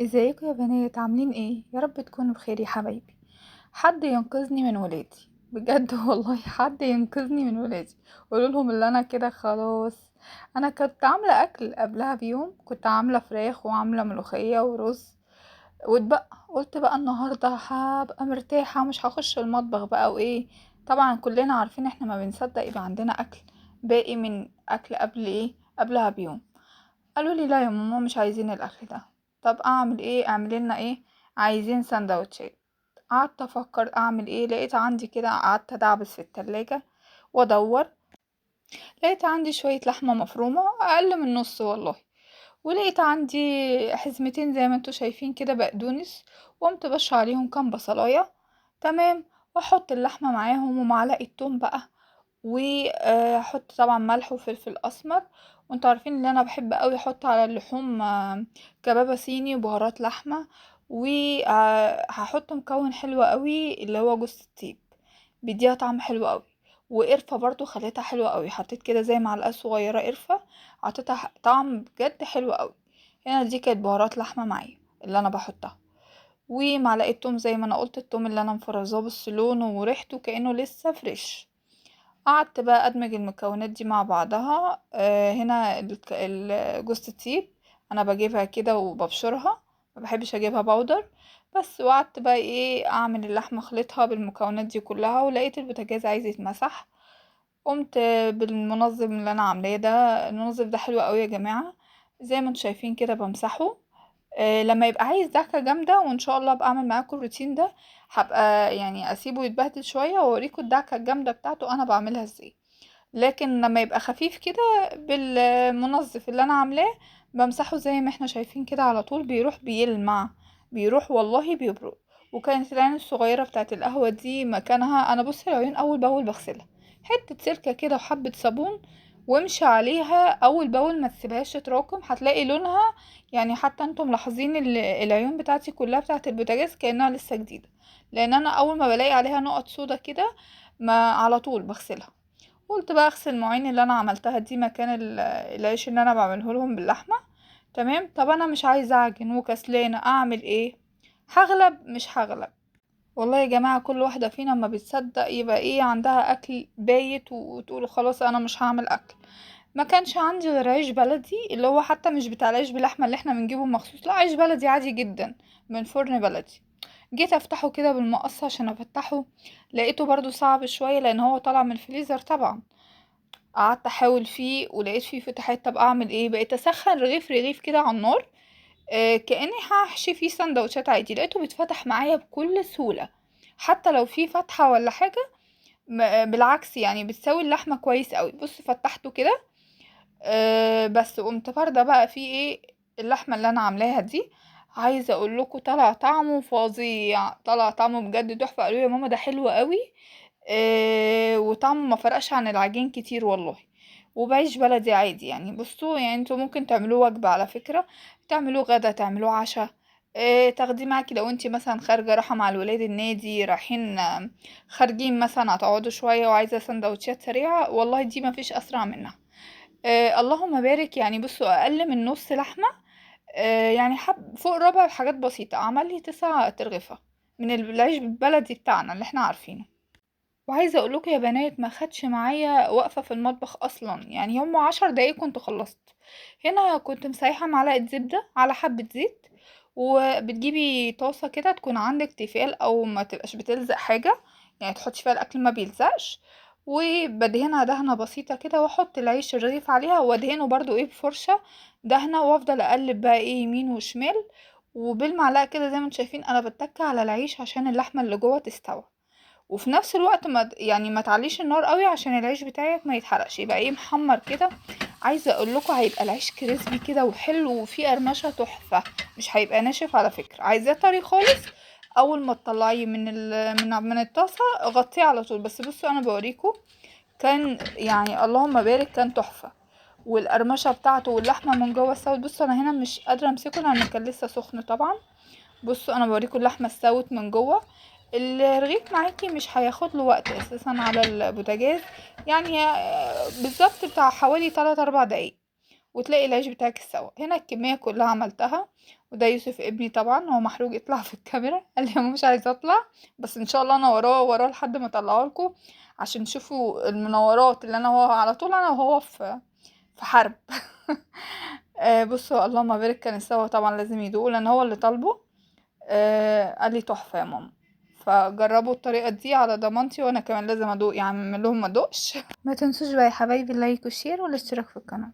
ازيكم يا بنات؟ عاملين ايه؟ يا رب تكونوا بخير يا حبايبي. حد ينقذني من ولادي بجد والله، حد ينقذني من ولادي. قولوا لهم اللي انا كده خلاص. انا كنت عامله اكل قبلها بيوم، كنت عامله فراخ وعامله ملوخيه ورز واتبقى. قلت بقى النهارده هبقى مرتاحه، مش هخش المطبخ بقى وايه. طبعا كلنا عارفين احنا ما بنصدق يبقى عندنا اكل باقي من اكل قبل ايه، قبلها بيوم. قالوا لي لا يا ماما مش عايزين الاكل ده. طب اعمل ايه؟ اعمل لنا ايه؟ عايزين سندوتشات. قعدت افكر اعمل ايه، لقيت عندي كده، قعدت ادعبس في التلاجة وادور. لقيت عندي شوية لحمة مفرومة اقل من نص والله، ولقيت عندي حزمتين زي ما انتوا شايفين كده بقدونس، وقمت بش عليهم كام بصلاية. تمام. واحط اللحمة معاهم ومعلقة توم بقى، واحط طبعا ملح وفلفل اسمر. وانتوا عارفين ان انا بحب قوي احط على اللحوم كبابة صيني وبهارات لحمة. وهحط مكون حلو قوي اللي هو جوز الطيب، بيديها طعم حلو قوي. وقرفة برضو خليتها حلوة قوي، حطيت كده زي معلقة صغيرة قرفة، عطيتها طعم بجد حلو قوي. هنا دي كانت بهارات لحمة معايا اللي انا بحطها، ومعلقة توم زي ما انا قلت، التوم اللي انا مفرزاه بس لونه وريحته كأنه لسه فريش. قعدت بقى ادمج المكونات دي مع بعضها. هنا جوز الطيب انا بجيبها كده وببشرها، ما بحبش اجيبها بودر بس. وقعدت بقى ايه، اعمل اللحمه اخلطها بالمكونات دي كلها، ولقيت البوتاجاز عايز يتمسح. قمت بالمنظم اللي انا عاملاه ده. المنظم ده حلو قوي يا جماعه، زي ما انتم شايفين كده بمسحه. لما يبقى عايز دعكة جامدة، وان شاء الله ابقى اعمل معاكم الروتين ده، هبقى يعني اسيبه يتبهدل شوية واوريكم الدعكة الجامدة بتاعته انا بعملها ازاي. لكن لما يبقى خفيف كده بالمنظف اللي انا عاملاه، بمسحه زي ما احنا شايفين كده على طول، بيروح بيلمع، بيروح والله بيبرق. وكانت العين الصغيرة بتاعت القهوة دي مكانها، انا بص العيون اول باول بغسلها، حتة سلكة كده وحبة صابون، وامشي عليها اول باول، ما تسيبهاش تتراكم، هتلاقي لونها يعني. حتى انتم ملاحظين العيون بتاعتي كلها بتاعت البوتاجاز كأنها لسه جديدة، لان انا اول ما بلاقي عليها نقط سودا كده ما على طول بغسلها. قلت بقى اغسل المواعين اللي انا عملتها دي مكان العيش اللي انا بعمله لهم باللحمه. تمام. طب انا مش عايزه اعجن وكسلانه، اعمل ايه؟ هغلب مش هغلب. والله يا جماعه كل واحده فينا ما بتصدق يبقى ايه عندها اكل بايت وتقول خلاص انا مش هعمل اكل. ما كانش عندي غير عيش بلدي، اللي هو حتى مش بتاع العيش بلحمه اللي احنا بنجيبه مخصوص، لا عيش بلدي عادي جدا من فرن بلدي. جيت افتحه كده بالمقص عشان افتحه، لقيته برضو صعب شويه لان هو طالع من الفريزر طبعا. قعدت احاول فيه ولقيت فيه فتحات. طب اعمل ايه؟ بقيت اسخن رغيف رغيف كده على النار، كاني هحشي فيه سندوتشات عادي، لقيته بيتفتح معايا بكل سهوله. حتى لو فيه فتحه ولا حاجه، بالعكس يعني بتسوي اللحمه كويس قوي. بص فتحته كده، بس قمت فارده بقى فيه ايه، اللحمه اللي انا عاملاها دي. عايزه اقول لكم طلع طعمه فظيع، طلع طعمه بجد تحفه. قالوا يا ماما ده حلو قوي. وطعمه ما فرقش عن العجين كتير والله. وبعيش بلدي عادي يعني. بصوا يعني انتوا ممكن تعملوه وجبة على فكرة، تعملوه غدا، تعملوه عشاء. تاخديه معاكي لو انتي مثلا خارجة رايحة مع الولاد النادي، رايحين خارجين مثلا هتقعدوا شوية وعايزة سندوتشات سريعة، والله دي مفيش اسرع منها. اللهم بارك. يعني بصوا اقل من نص لحمة، يعني فوق ربع بحاجات بسيطة، عمل لي 9 ترغفة من العيش البلدي بتاعنا اللي احنا عارفينه. وعايزه اقولكوا يا بنات ما خدش معايا وقفه في المطبخ اصلا، يعني هم 10 دقايق كنت خلصت. هنا كنت مسيحه معلقه زبده على حبه زيت، وبتجيبي طاسه كده تكون عندك تيفال او ما تبقاش بتلزق حاجه، يعني تحطي فيها الاكل ما بيلزقش. وبدهنها دهنه بسيطه كده، واحط العيش الرغيف عليها وادهنه برضو ايه بفرشه دهنه، وافضل اقلب بقى ايه يمين وشمال. وبالمعلقه كده زي ما انتم شايفين انا بتك على العيش عشان اللحمه اللي جوه تستوي. وفي نفس الوقت يعني ما تعليش النار قوي عشان العيش بتاعك ما يتحرقش، يبقى ايه محمر كده. عايزه اقول لكم هيبقى العيش كريسبي كده وحلو وفيه قرمشه تحفه، مش هيبقى ناشف على فكره. عايزاه طري خالص، اول ما تطلعيه من الطاسه غطيه على طول. بس بصوا انا بوريكم، كان يعني اللهم بارك كان تحفه. والقرمشه بتاعته واللحمه من جوه استوت. بصوا انا هنا مش قادره امسكه لان كان لسه سخن طبعا. بصوا انا بوريكم اللحمه استوت من جوه. الرغيف معاكي مش هياخد له وقت اساسا على البوتاجاز، يعني بالظبط بتاع حوالي 3 4 دقايق. وتلاقي العيش بتاعك استوى. هنا الكمية كلها عملتها. وده يوسف ابني طبعا هو محروق يطلع في الكاميرا، قال لي ماما مش عايزه اطلع، بس ان شاء الله انا وراه لحد ما اطلعه لكم عشان تشوفوا المنورات اللي انا وهو على طول، انا وهو في حرب. بصوا اللهم بارك، كان استوى طبعا لازم يدوق لان هو اللي طالبه. قال لي تحفه يا ماما. فجربوا الطريقه دي على ضمانتي، وانا كمان لازم ادوق، يعني اعمل لهم ما ادوقش. ما تنسوش بقى يا حبايبي اللايك والشير والاشتراك في القناه.